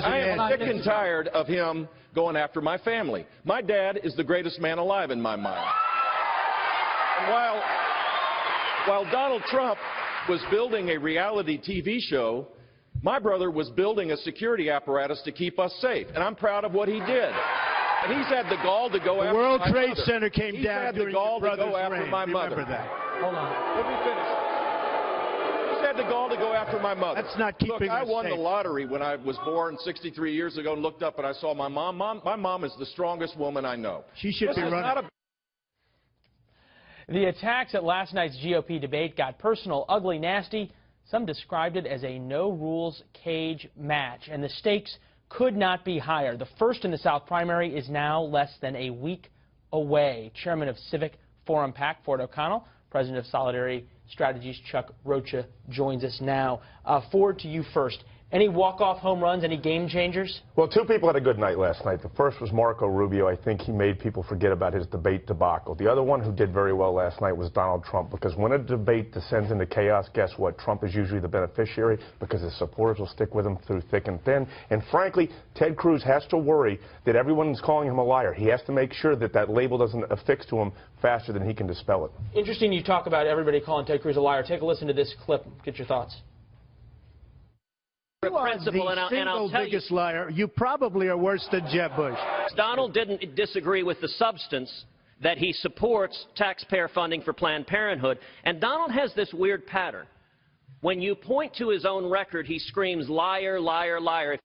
I am sick and tired of him going after my family. My dad is the greatest man alive in my mind. And while Donald Trump was building a reality TV show, my brother was building a security apparatus to keep us safe. And I'm proud of what he did. And he's had the gall to go after my mother. The World Trade Center came down during your brother's reign. He's had the gall to go after my mother. Remember that. Hold on. Let me finish. He's had the gall to go after my mother. That's not keeping us safe. Look, I won the lottery when I was born 63 years ago and looked up and I saw my mom. My mom is the strongest woman I know. She should be running. The attacks at last night's GOP debate got personal, ugly, nasty. Some described it as a no-rules cage match, and the stakes could not be higher. The first in the South primary is now less than a week away. Chairman of Civic Forum PAC, Ford O'Connell, President of Solidarity Strategies, Chuck Rocha, joins us now. Ford, to you first. Any walk-off home runs, any game changers? Well, two people had a good night last night. The first was Marco Rubio. I think he made people forget about his debate debacle. The other one who did very well last night was Donald Trump, because when a debate descends into chaos, guess what? Trump is usually the beneficiary because his supporters will stick with him through thick and thin. And frankly, Ted Cruz has to worry that everyone's calling him a liar. He has to make sure that that label doesn't affix to him faster than he can dispel it. Interesting you talk about everybody calling Ted Cruz a liar. Take a listen to this clip. Get your thoughts. You are the single biggest liar. You probably are worse than Jeb Bush. Donald didn't disagree with the substance that he supports taxpayer funding for Planned Parenthood. And Donald has this weird pattern. When you point to his own record, he screams, liar, liar, liar.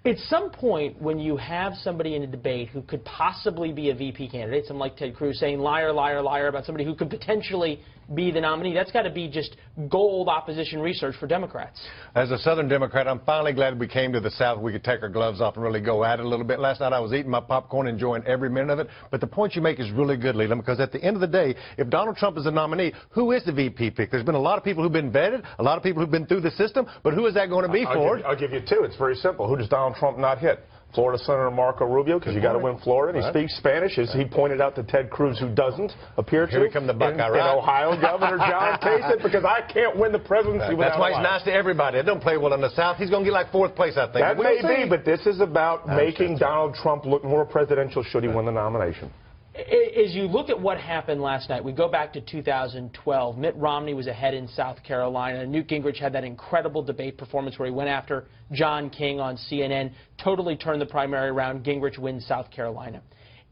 At some point, when you have somebody in a debate who could possibly be a VP candidate, someone like Ted Cruz saying liar, liar, liar about somebody who could potentially be the nominee, that's got to be just gold opposition research for Democrats. As a Southern Democrat, I'm finally glad we came to the South. We could take our gloves off and really go at it a little bit. Last night I was eating my popcorn, enjoying every minute of it. But the point you make is really good, Leland, because at the end of the day, if Donald Trump is the nominee, who is the VP pick? There's been a lot of people who've been vetted, a lot of people who've been through the system, but who is that going to be, Ford? I'll give you two. It's very simple. Who does Donald Trump not hit? Florida Senator Marco Rubio, because you got to win Florida. And he speaks Spanish, as he pointed out to Ted Cruz, who doesn't appear to. Here we come the Buckeye, right? And Ohio Governor John Kasich, because I can't win the presidency without That's why he's nice to everybody. It don't play well in the South. He's going to get like fourth place, I think. That may be, but this is about making Donald Trump look more presidential should he win the nomination. As you look at what happened last night, we go back to 2012. Mitt Romney was ahead in South Carolina. Newt Gingrich had that incredible debate performance where he went after John King on CNN, totally turned the primary around. Gingrich wins South Carolina.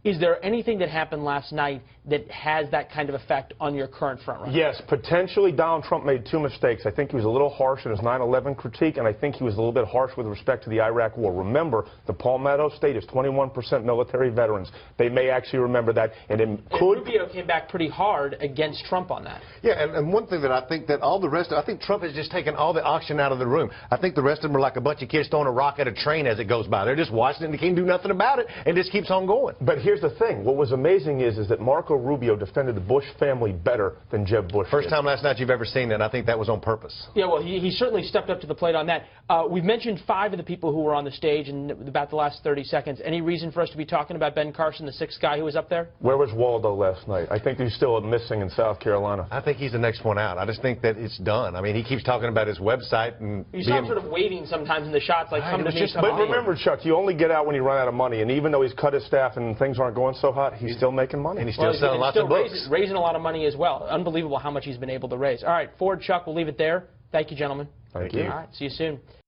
Is there anything that happened last night that has that kind of effect on your current frontrunner? Yes, potentially Donald Trump made two mistakes. I think he was a little harsh in his 9/11 critique, and I think he was a little bit harsh with respect to the Iraq War. Remember, the Palmetto State is 21% military veterans. They may actually remember that. And Rubio came back pretty hard against Trump on that. Yeah, and one thing that I think that all the rest, I think Trump has just taken all the oxygen out of the room. I think the rest of them are like a bunch of kids throwing a rock at a train as it goes by. They're just watching it and they can't do nothing about it, and just keeps on going. But here's the thing. What was amazing is that Marco Rubio defended the Bush family better than Jeb Bush First did. time last night you've ever seen it, and I think that was on purpose. Yeah, well, he certainly stepped up to the plate on that. We've mentioned 5 of the people who were on the stage in about the last 30 seconds. Any reason for us to be talking about Ben Carson, the 6th guy who was up there? Where was Waldo last night? I think he's still missing in South Carolina. I think he's the next one out. I just think that it's done. I mean, he keeps talking about his website. And you saw him sort of waving sometimes in the shots, like, come to me. But remember, Chuck, you only get out when you run out of money. And even though he's cut his staff and things aren't going so hot, he's still making money. And he's still selling lots of books. Raising a lot of money as well. Unbelievable how much he's been able to raise. All right, Ford, Chuck, we'll leave it there. Thank you, gentlemen. Thank you. All right, see you soon.